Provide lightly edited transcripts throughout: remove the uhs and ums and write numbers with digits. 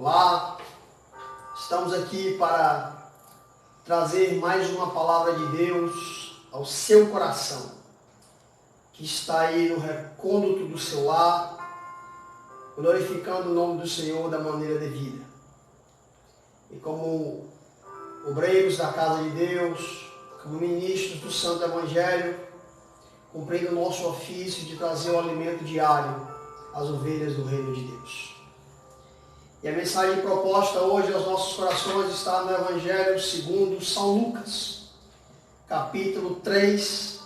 Olá, estamos aqui para trazer mais uma palavra de Deus ao seu coração, que está aí no recôndito do seu lar, glorificando o nome do Senhor da maneira devida. E como obreiros da casa de Deus, como ministros do Santo Evangelho, cumprindo o nosso ofício de trazer o alimento diário às ovelhas do reino de Deus. E a mensagem proposta hoje aos nossos corações está no Evangelho segundo São Lucas, capítulo 3,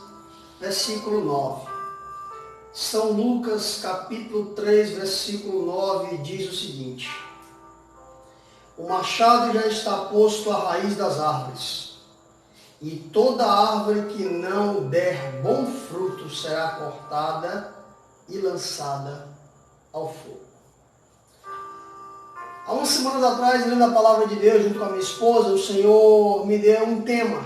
versículo 9. São Lucas, capítulo 3, versículo 9, diz o seguinte: o machado já está posto à raiz das árvores, e toda árvore que não der bom fruto será cortada e lançada ao fogo. Há umas semanas atrás, lendo a palavra de Deus junto com a minha esposa, o Senhor me deu um tema,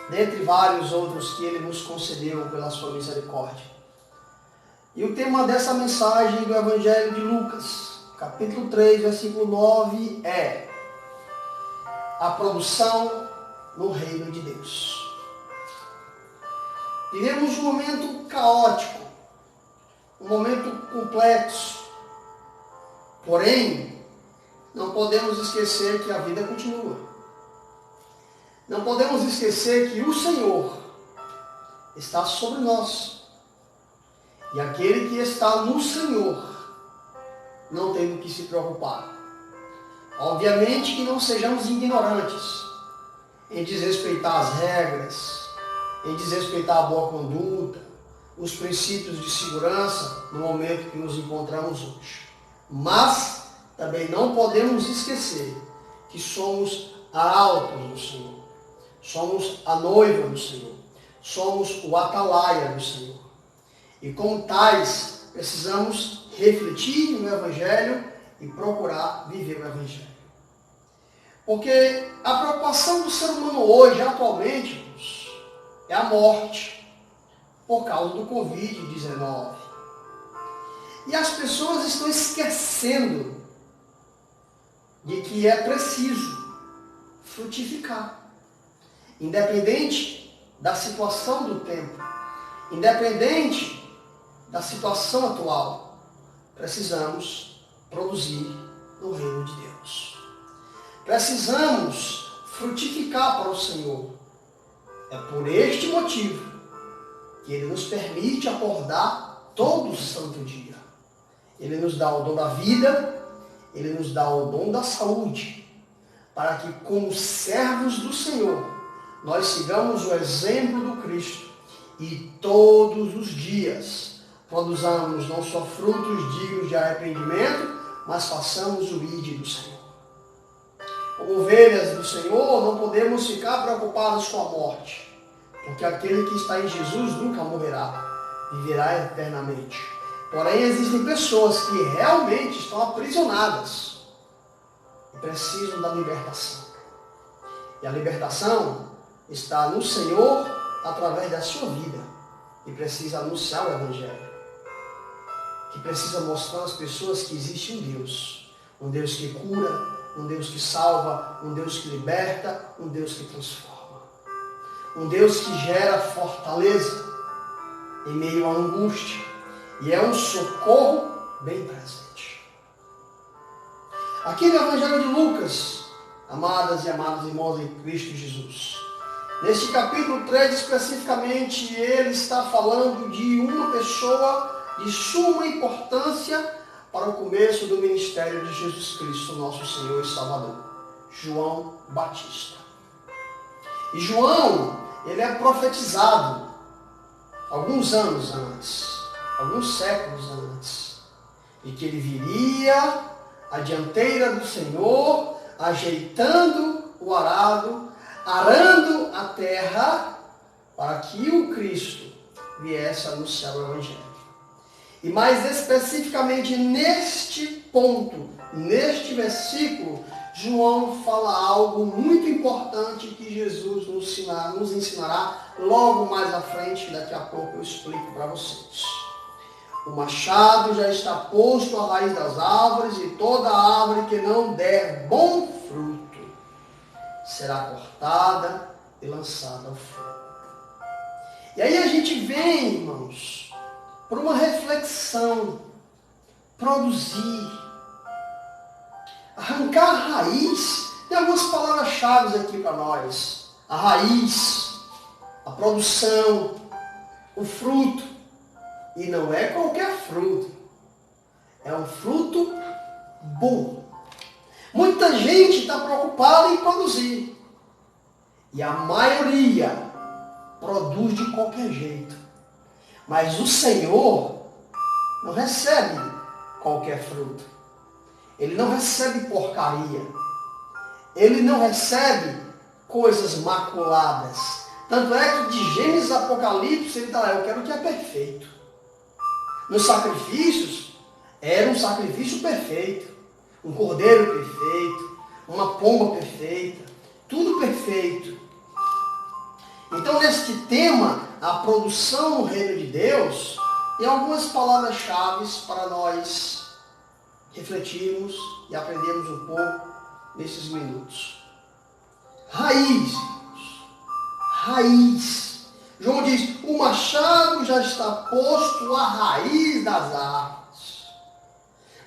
dentre vários outros que Ele nos concedeu pela sua misericórdia. E o tema dessa mensagem do Evangelho de Lucas, capítulo 3, versículo 9, é a produção no reino de Deus. Vivemos um momento caótico, um momento complexo. Porém, não podemos esquecer que a vida continua. Não podemos esquecer que o Senhor está sobre nós. E aquele que está no Senhor não tem do que se preocupar. Obviamente que não sejamos ignorantes em desrespeitar as regras, em desrespeitar a boa conduta, os princípios de segurança no momento que nos encontramos hoje. Mas também não podemos esquecer que somos arautos do Senhor, somos a noiva do Senhor, somos o atalaia do Senhor. E como tais, precisamos refletir no Evangelho e procurar viver o Evangelho. Porque a preocupação do ser humano hoje, atualmente, irmãos, é a morte por causa do Covid-19. E as pessoas estão esquecendo de que é preciso frutificar. Independente da situação do tempo, independente da situação atual, precisamos produzir no reino de Deus. Precisamos frutificar para o Senhor. É por este motivo que Ele nos permite acordar todo santo dia. Ele nos dá o dom da vida, Ele nos dá o dom da saúde, para que, como servos do Senhor, nós sigamos o exemplo do Cristo e todos os dias produzamos não só frutos dignos de arrependimento, mas façamos o ide do Senhor. Como ovelhas do Senhor, não podemos ficar preocupados com a morte, porque aquele que está em Jesus nunca morrerá, viverá eternamente. Porém, existem pessoas que realmente estão aprisionadas e precisam da libertação. E a libertação está no Senhor através da sua vida, e precisa anunciar o Evangelho, que precisa mostrar às pessoas que existe um Deus que cura, um Deus que salva, um Deus que liberta, um Deus que transforma, um Deus que gera fortaleza em meio à angústia, e é um socorro bem presente. Aqui no Evangelho de Lucas, amadas e amados irmãos em Cristo Jesus, neste capítulo 3 especificamente, ele está falando de uma pessoa de suma importância para o começo do ministério de Jesus Cristo, nosso Senhor e Salvador, João Batista. E João, ele é profetizado alguns anos antes, alguns séculos antes, de que ele viria à dianteira do Senhor, ajeitando o arado, arando a terra, para que o Cristo viesse a anunciar o Evangelho. E mais especificamente neste ponto, neste versículo, João fala algo muito importante que Jesus nos ensinará logo mais à frente, daqui a pouco eu explico para vocês. O machado já está posto à raiz das árvores, e toda árvore que não der bom fruto será cortada e lançada ao fogo. E aí a gente vem, irmãos, para uma reflexão, produzir, arrancar a raiz. Tem algumas palavras-chave aqui para nós. A raiz, a produção, o fruto. E não é qualquer fruto. É um fruto bom. Muita gente está preocupada em produzir. E a maioria produz de qualquer jeito. Mas o Senhor não recebe qualquer fruto. Ele não recebe porcaria. Ele não recebe coisas maculadas. Tanto é que de Gênesis a Apocalipse ele está lá, eu quero o que é perfeito. Nos sacrifícios, era um sacrifício perfeito. Um cordeiro perfeito, uma pomba perfeita, tudo perfeito. Então, neste tema, a produção no reino de Deus, tem algumas palavras-chave para nós refletirmos e aprendermos um pouco nesses minutos. Raiz, irmãos. Raiz. João diz, o machado já está posto à raiz das árvores.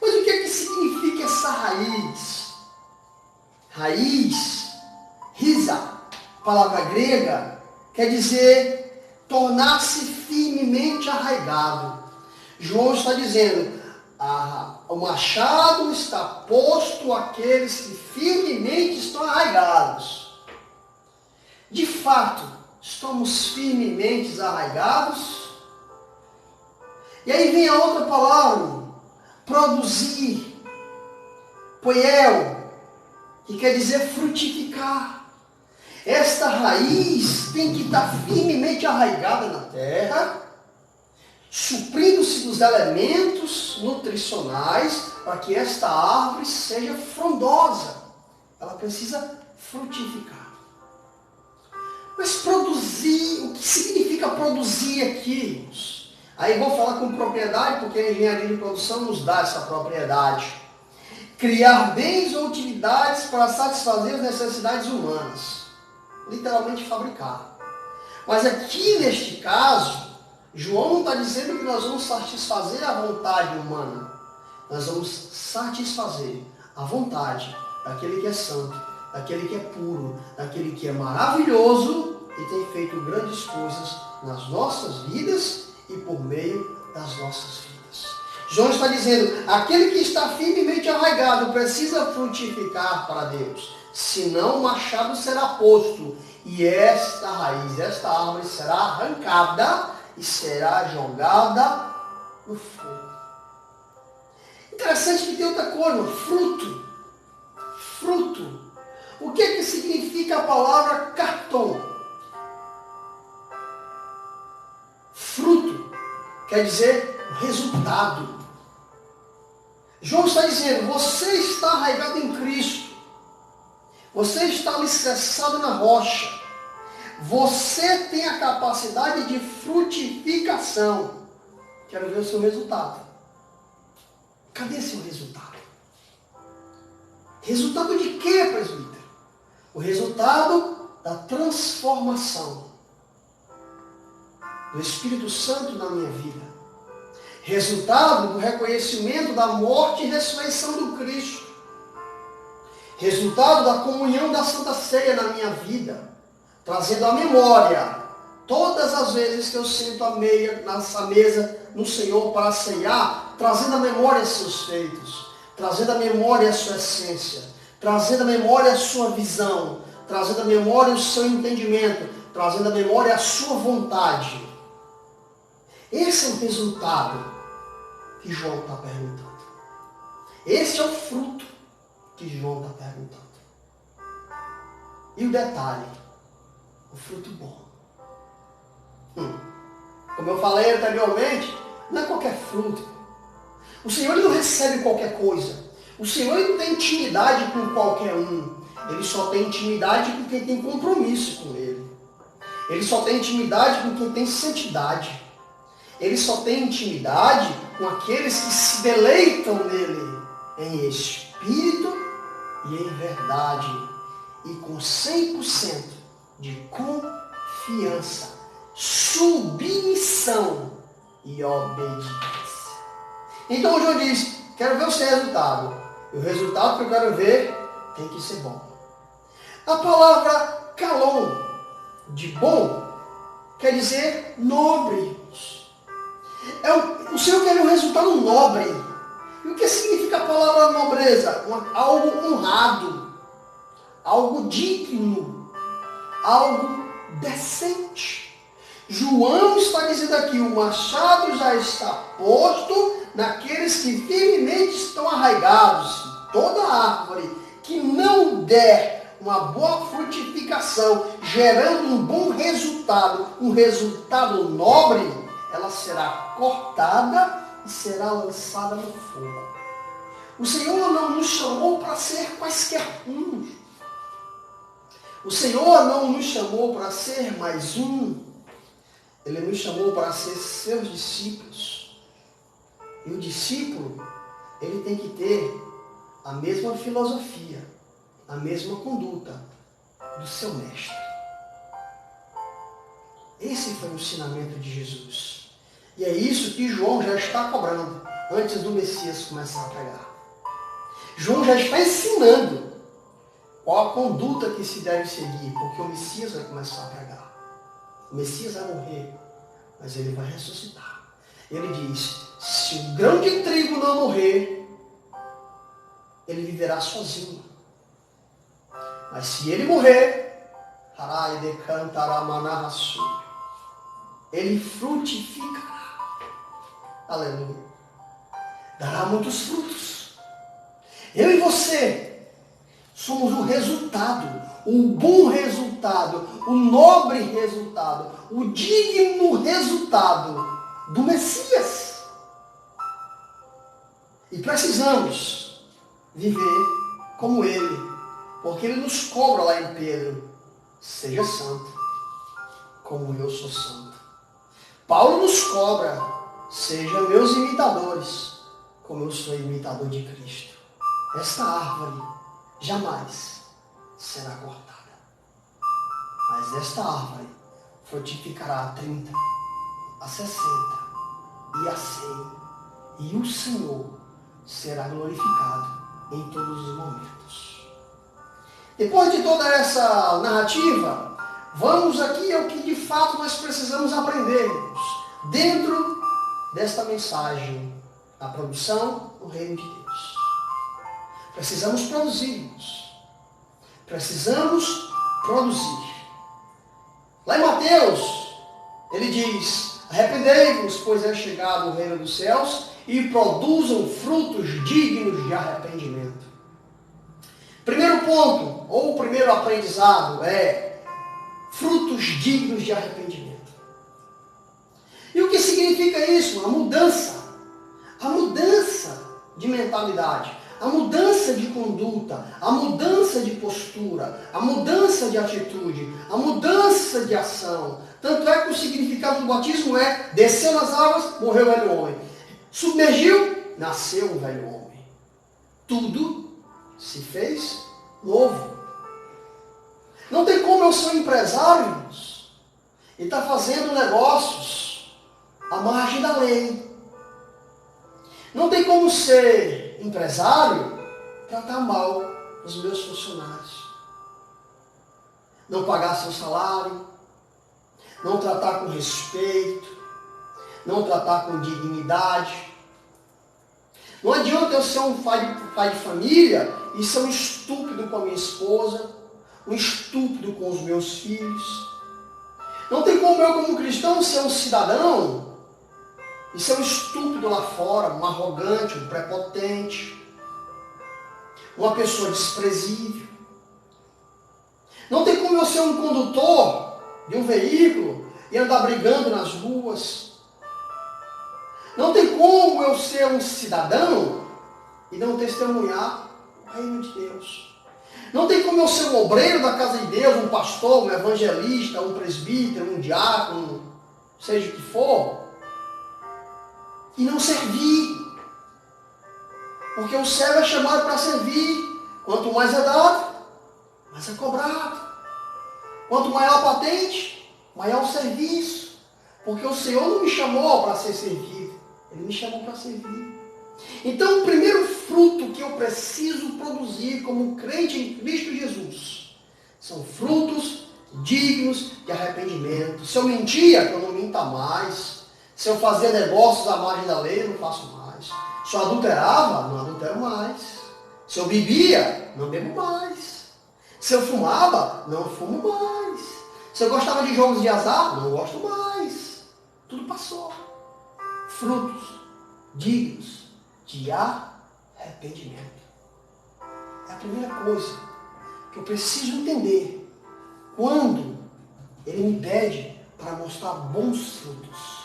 Mas o que é que significa essa raiz? Raiz, risa, palavra grega, quer dizer tornar-se firmemente arraigado. João está dizendo, o machado está posto àqueles que firmemente estão arraigados. De fato, estamos firmemente arraigados? E aí vem a outra palavra, produzir, poiel, que quer dizer frutificar. Esta raiz tem que estar firmemente arraigada na terra, suprindo-se dos elementos nutricionais para que esta árvore seja frondosa. Ela precisa frutificar. Mas produzir, o que significa produzir aqui? Aí vou falar com propriedade, porque a engenharia de produção nos dá essa propriedade. Criar bens ou utilidades para satisfazer as necessidades humanas. Literalmente fabricar. Mas aqui neste caso, João não está dizendo que nós vamos satisfazer a vontade humana. Nós vamos satisfazer a vontade daquele que é santo, daquele que é puro, daquele que é maravilhoso e tem feito grandes coisas nas nossas vidas e por meio das nossas vidas. João está dizendo, aquele que está firmemente arraigado precisa frutificar para Deus, senão o machado será posto e esta raiz, esta árvore será arrancada e será jogada no fogo. Interessante que tem outra coisa, fruto. Fruto. O que é que significa a palavra cartão? Fruto quer dizer resultado. João está dizendo, você está arraigado em Cristo. Você está alicerçado na rocha. Você tem a capacidade de frutificação. Quero ver o seu resultado. Cadê seu resultado? Resultado de quê, presbítero? O resultado da transformação do Espírito Santo na minha vida. Resultado do reconhecimento da morte e ressurreição do Cristo. Resultado da comunhão da Santa Ceia na minha vida. Trazendo à memória todas as vezes que eu sento à nessa mesa no Senhor para ceiar, trazendo à memória seus feitos, trazendo à memória a sua essência, trazendo à memória a sua visão, trazendo à memória o seu entendimento, trazendo à memória a sua vontade. Esse é o resultado que João está perguntando. Esse é o fruto que João está perguntando. E o detalhe, o fruto bom. Como eu falei anteriormente, não é qualquer fruto. O Senhor ele não recebe qualquer coisa. O Senhor ele não tem intimidade com qualquer um. Ele só tem intimidade com quem tem compromisso com Ele. Ele só tem intimidade com quem tem santidade. Ele só tem intimidade com aqueles que se deleitam nele em espírito e em verdade e com 100% de confiança, submissão e obediência. Então o João diz, quero ver o seu resultado. E o resultado que eu quero ver tem que ser bom. A palavra kalon, de bom, quer dizer nobre. O Senhor quer um resultado nobre. E o que significa a palavra nobreza? Algo honrado, algo digno, algo decente. João está dizendo aqui, o machado já está posto naqueles que firmemente estão arraigados. Toda árvore que não der uma boa frutificação, gerando um bom resultado, um resultado nobre, ela será cortada e será lançada no fogo. O Senhor não nos chamou para ser quaisquer um. O Senhor não nos chamou para ser mais um. Ele nos chamou para ser seus discípulos. E o discípulo, ele tem que ter a mesma filosofia, a mesma conduta do seu mestre. Esse foi o ensinamento de Jesus. E é isso que João já está cobrando antes do Messias começar a pregar. João já está ensinando qual a conduta que se deve seguir, porque o Messias vai começar a pregar. O Messias vai morrer, mas ele vai ressuscitar. Ele diz, se o grão de trigo não morrer, ele viverá sozinho. Mas se ele morrer, ele frutificará. Aleluia. Dará muitos frutos. Eu e você somos o resultado, o bom resultado, o nobre resultado, o digno resultado do Messias. E precisamos viver como ele, porque ele nos cobra lá em Pedro, seja santo, como eu sou santo. Paulo nos cobra, sejam meus imitadores, como eu sou imitador de Cristo. Esta árvore jamais será cortada. Mas esta árvore frutificará a 30, a 60 e a 100. E o Senhor será glorificado em todos os momentos. Depois de toda essa narrativa, vamos aqui ao que de fato nós precisamos aprendermos dentro desta mensagem, a produção do reino de Deus. Precisamos produzirmos. Precisamos produzir. Lá em Mateus, ele diz, arrependei-vos, pois é chegado o reino dos céus, e produzam frutos dignos de arrependimento. Primeiro ponto, ou o primeiro aprendizado, é frutos dignos de arrependimento. E o que significa isso? A mudança de mentalidade, a mudança de conduta, a mudança de postura, a mudança de atitude, a mudança de ação. Tanto é que o significado do batismo é desceu nas águas, morreu o velho homem. Submergiu, nasceu um velho homem. Tudo se fez novo. Não tem como eu ser empresário e estar fazendo negócios à margem da lei. Não tem como ser empresário tratar mal os meus funcionários. Não pagar seu salário, não tratar com respeito, não tratar com dignidade. Não adianta eu ser um pai de família e ser um estúpido com a minha esposa, um estúpido com os meus filhos. Não tem como eu, como cristão, ser um cidadão e ser um estúpido lá fora, um arrogante, um prepotente, uma pessoa desprezível. Não tem como eu ser um condutor de um veículo e andar brigando nas ruas. Não tem como eu ser um cidadão e não testemunhar o reino de Deus. Não tem como eu ser um obreiro da casa de Deus, um pastor, um evangelista, um presbítero, um diácono, seja o que for, e não servir. Porque o servo é chamado para servir. Quanto mais é dado, mais é cobrado. Quanto maior a patente, maior o serviço. Porque o Senhor não me chamou para ser servido. Ele me chamou para servir. Então, o primeiro fruto que eu preciso produzir como crente em Cristo Jesus são frutos dignos de arrependimento. Se eu mentia, eu não minta mais. Se eu fazia negócios à margem da lei, eu não faço mais. Se eu adulterava, não adultero mais. Se eu bebia, não bebo mais. Se eu fumava, não fumo mais. Se eu gostava de jogos de azar, não gosto mais. Tudo passou. Frutos dignos de arrependimento. É a primeira coisa que eu preciso entender quando Ele me pede para mostrar bons frutos.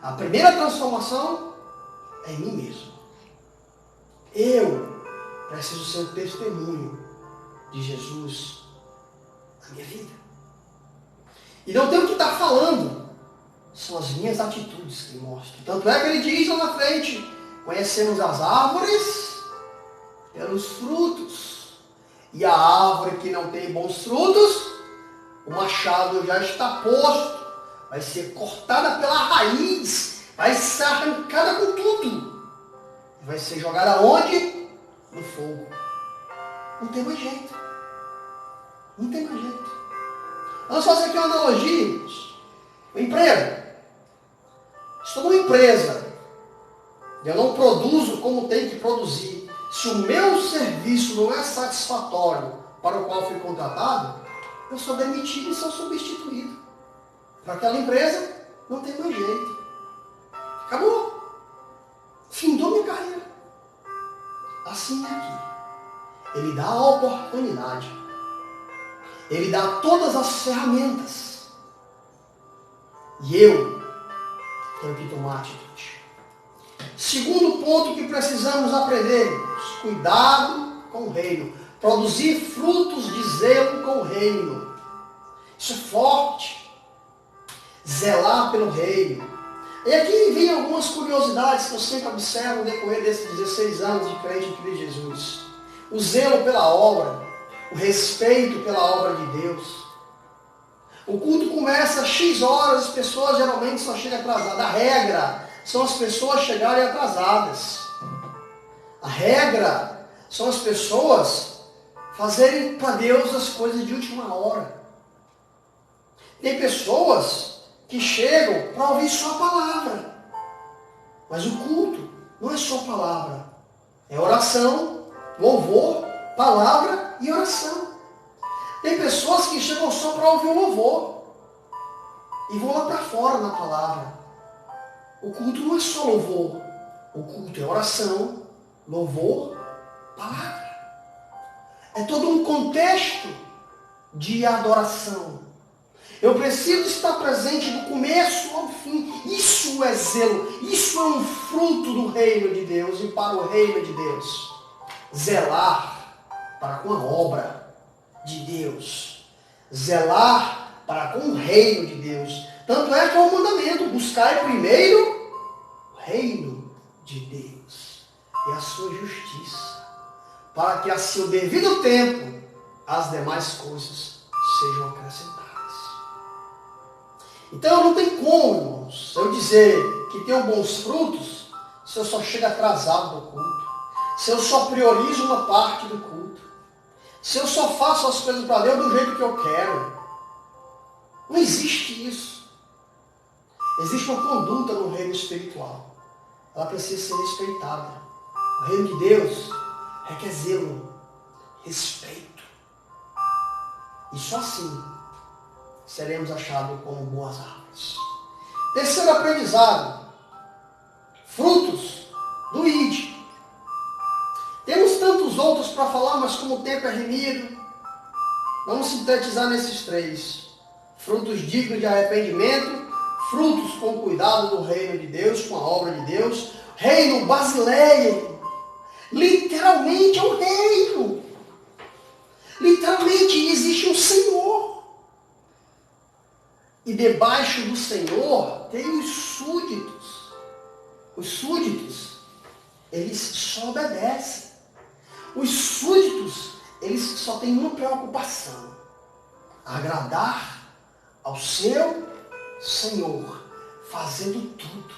A primeira transformação é em mim mesmo. Eu preciso ser o testemunho de Jesus na minha vida. E não tenho que estar falando, são as minhas atitudes que mostram. Tanto é que ele diz lá na frente: conhecemos as árvores pelos frutos. E a árvore que não tem bons frutos, o machado já está posto, vai ser cortada pela raiz, vai ser arrancada com tudo. Vai ser jogada onde? No fogo. Não tem mais jeito. Não tem mais jeito. Vamos fazer aqui uma analogia. O emprego. Estou numa empresa. Eu não produzo como tenho que produzir. Se o meu serviço não é satisfatório para o qual fui contratado, eu sou demitido e sou substituído. Para aquela empresa, não tem mais jeito. Acabou. Findou minha carreira. Assim é aqui. Ele dá a oportunidade. Ele dá todas as ferramentas. E eu tenho que tomar atitude. Segundo ponto que precisamos aprender, irmãos: cuidado com o reino. Produzir frutos de zelo com o reino. Isso é forte. Zelar pelo reino. E aqui vem algumas curiosidades que eu sempre observo no decorrer desses 16 anos de crente em Cristo Jesus. O zelo pela obra, o respeito pela obra de Deus. O culto começa às X horas, as pessoas geralmente só chegam atrasadas. A regra são as pessoas chegarem atrasadas. A regra são as pessoas fazerem para Deus as coisas de última hora. Tem pessoas que chegam para ouvir só a palavra. Mas o culto não é só palavra. É oração, louvor, palavra e oração. Tem pessoas que chegam só para ouvir o louvor. E vão lá para fora na palavra. O culto não é só louvor. O culto é oração, louvor, palavra. É todo um contexto de adoração. Eu preciso estar presente do começo ao fim. Isso é zelo. Isso é um fruto do reino de Deus e para o reino de Deus. Zelar para com a obra de Deus. Zelar para com o reino de Deus. Tanto é que é um mandamento: buscar primeiro o reino de Deus e a sua justiça, para que a seu devido tempo as demais coisas sejam acrescentadas. Então não tem como, irmãos, eu dizer que tenho bons frutos se eu só chego atrasado no culto, se eu só priorizo uma parte do culto, se eu só faço as coisas para Deus do jeito que eu quero. Não existe isso. Existe uma conduta no reino espiritual. Ela precisa ser respeitada. O reino de Deus requer zelo, respeito. E só assim seremos achados como boas árvores. Terceiro aprendizado: frutos do ID. Temos tantos outros para falar, mas como o tempo é remido, vamos sintetizar nesses três: frutos dignos de arrependimento, frutos com cuidado do reino de Deus, com a obra de Deus, reino basileiro. Literalmente é um reino. Literalmente existe um Senhor. E debaixo do Senhor tem os súditos. Os súditos, eles só obedecem. Os súditos, eles só têm uma preocupação: agradar ao seu Senhor, fazendo tudo,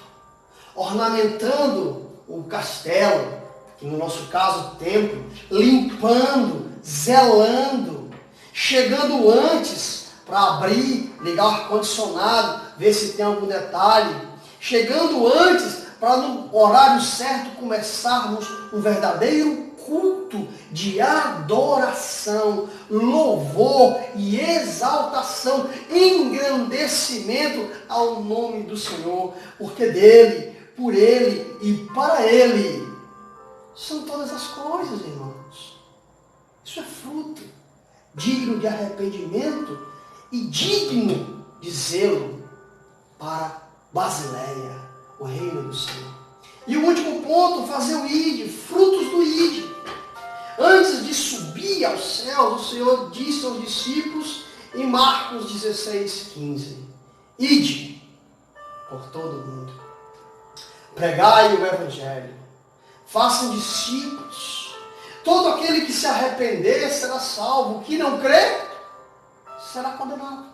ornamentando o castelo, que no nosso caso o templo, limpando, zelando, chegando antes para abrir, ligar o ar-condicionado, ver se tem algum detalhe, chegando antes para no horário certo começarmos um verdadeiro culto de adoração, louvor e exaltação, engrandecimento ao nome do Senhor, porque dele, por ele e para ele são todas as coisas, irmãos. Isso é fruto digno de arrependimento e digno de zelo para Basileia, o reino do Senhor. E o último ponto, fazer o ide, frutos do ide. Antes de subir aos céus, o Senhor disse aos discípulos em Marcos 16:15: ide por todo o mundo, pregai o evangelho, façam discípulos. Todo aquele que se arrepender será salvo, o que não crê será condenado.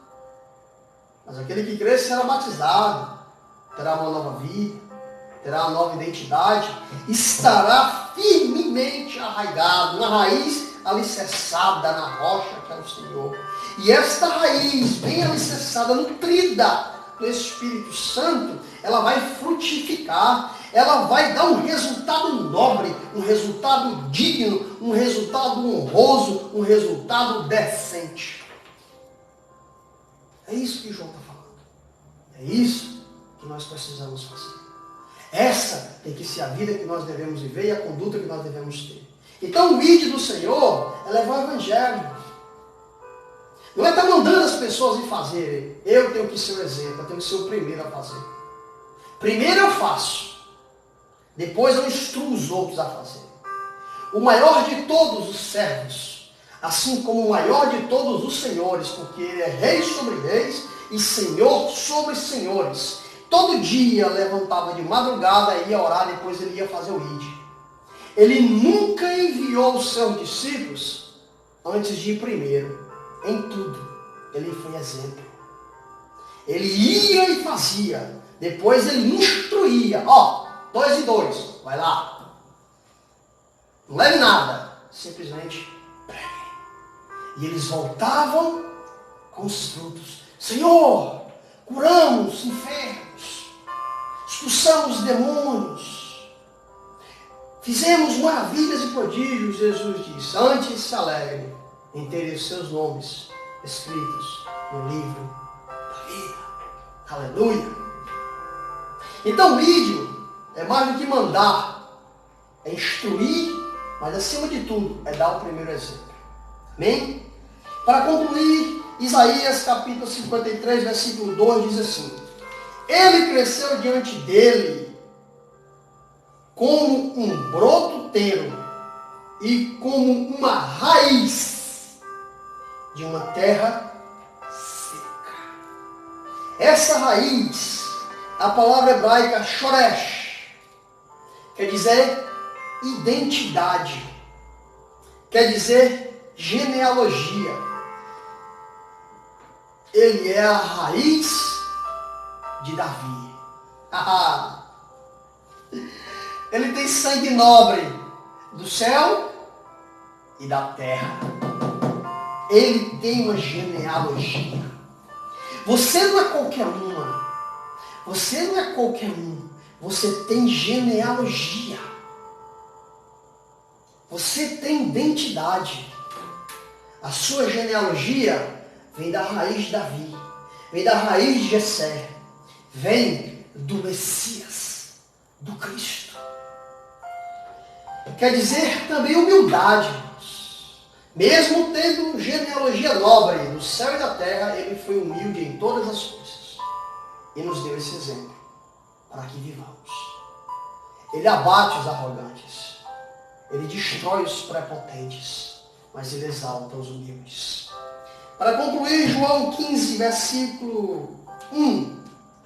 Mas aquele que crê será batizado, terá uma nova vida, terá uma nova identidade, estará firmemente arraigado, na raiz alicerçada na rocha que é o Senhor. E esta raiz, bem alicerçada, nutrida do Espírito Santo, ela vai frutificar, ela vai dar um resultado nobre, um resultado digno, um resultado honroso, um resultado decente. É isso que João está falando. É isso que nós precisamos fazer. Essa tem que ser a vida que nós devemos viver e a conduta que nós devemos ter. Então o ide do Senhor é levar o evangelho. Não é estar mandando as pessoas ir fazerem. Eu tenho que ser o exemplo, eu tenho que ser o primeiro a fazer. Primeiro eu faço. Depois eu instruo os outros a fazer. O maior de todos os servos, assim como o maior de todos os senhores, porque ele é rei sobre reis e senhor sobre senhores. Todo dia levantava de madrugada, ia orar, depois ele ia fazer o ide. Ele nunca enviou os seus discípulos antes de ir primeiro. Em tudo, ele foi exemplo. Ele ia e fazia. Depois ele instruía. 2 e 2, vai lá. Não leve nada, simplesmente pregue. E eles voltavam com os frutos. Senhor, curamos enfermos, expulsamos demônios, fizemos maravilhas e prodígios, Jesus disse. Antes se alegre em terem os seus nomes escritos no livro da vida. Aleluia! Então o ide é mais do que mandar, é instruir, mas acima de tudo é dar o primeiro exemplo. Amém? Para concluir, Isaías capítulo 53, versículo 2 diz assim: ele cresceu diante dele como um broto tenro e como uma raiz de uma terra seca. Essa raiz, a palavra hebraica shoresh, quer dizer identidade, quer dizer genealogia. Ele é a raiz de Davi. Ele tem sangue nobre do céu e da terra. Ele tem uma genealogia. Você não é qualquer uma. Você não é qualquer um. Você tem genealogia. Você tem identidade. A sua genealogia vem da raiz de Davi. Vem da raiz de Jessé. Vem do Messias, do Cristo. Quer dizer também humildade. Mesmo tendo genealogia nobre do céu e da terra, ele foi humilde em todas as coisas. E nos deu esse exemplo para que vivamos. Ele abate os arrogantes. Ele destrói os prepotentes. Mas ele exalta os humildes. Para concluir, João 15, versículo 1,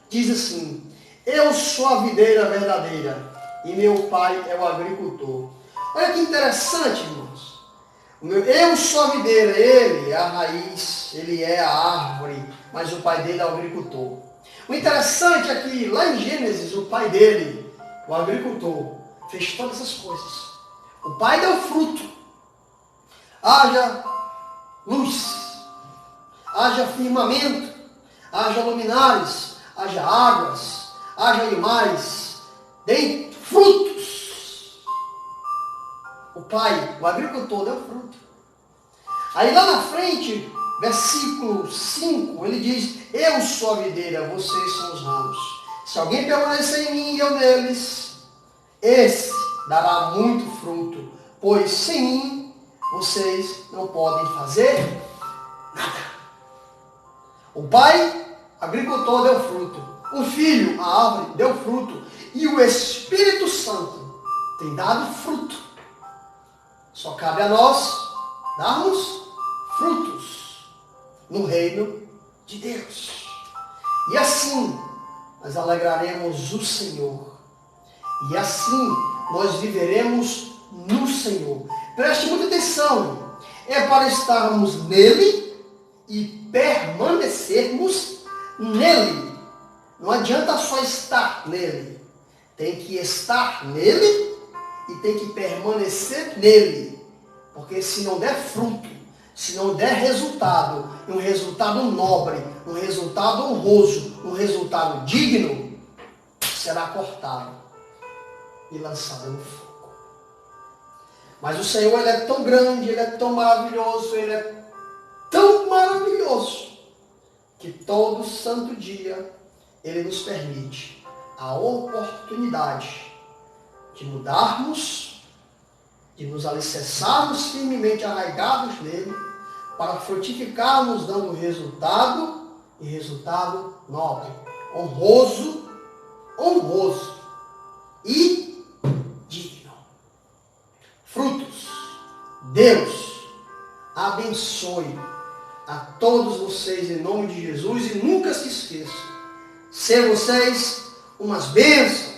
diz assim: Eu sou a videira verdadeira e meu pai é o agricultor. Olha que interessante, irmãos. Eu sou a videira, ele é a raiz, ele é a árvore, mas o pai dele é o agricultor. O interessante é que lá em Gênesis, o pai dele, o agricultor, fez todas essas coisas. O pai deu fruto. Haja luz, haja firmamento, haja luminares, haja águas, haja animais, deem frutos. O pai, o agricultor, deu fruto. Aí lá na frente, versículo 5, ele diz: eu sou a videira, vocês são os ramos. Se alguém permanecer em mim e eu neles, esse dará muito fruto, pois sem mim vocês não podem fazer nada. O pai, agricultor, deu fruto. O filho, a árvore, deu fruto. E o Espírito Santo tem dado fruto. Só cabe a nós darmos frutos no reino de Deus. E assim nós alegraremos o Senhor. E assim nós viveremos no Senhor. Preste muita atenção. É para estarmos nele e permanecermos nele. Não adianta só estar nele. Tem que estar nele e tem que permanecer nele. Porque se não der fruto, se não der resultado, um resultado nobre, um resultado honroso, um resultado digno, será cortado e lançado no fogo. Mas o Senhor, ele é tão grande, ele é tão maravilhoso, ele é tão maravilhoso, que todo santo dia ele nos permite a oportunidade de mudarmos, de nos alicerçarmos firmemente arraigados nele, para frutificarmos dando resultado, e resultado nobre, honroso e digno. Frutos. Deus abençoe a todos vocês em nome de Jesus e nunca se esqueçam, ser vocês umas bênçãos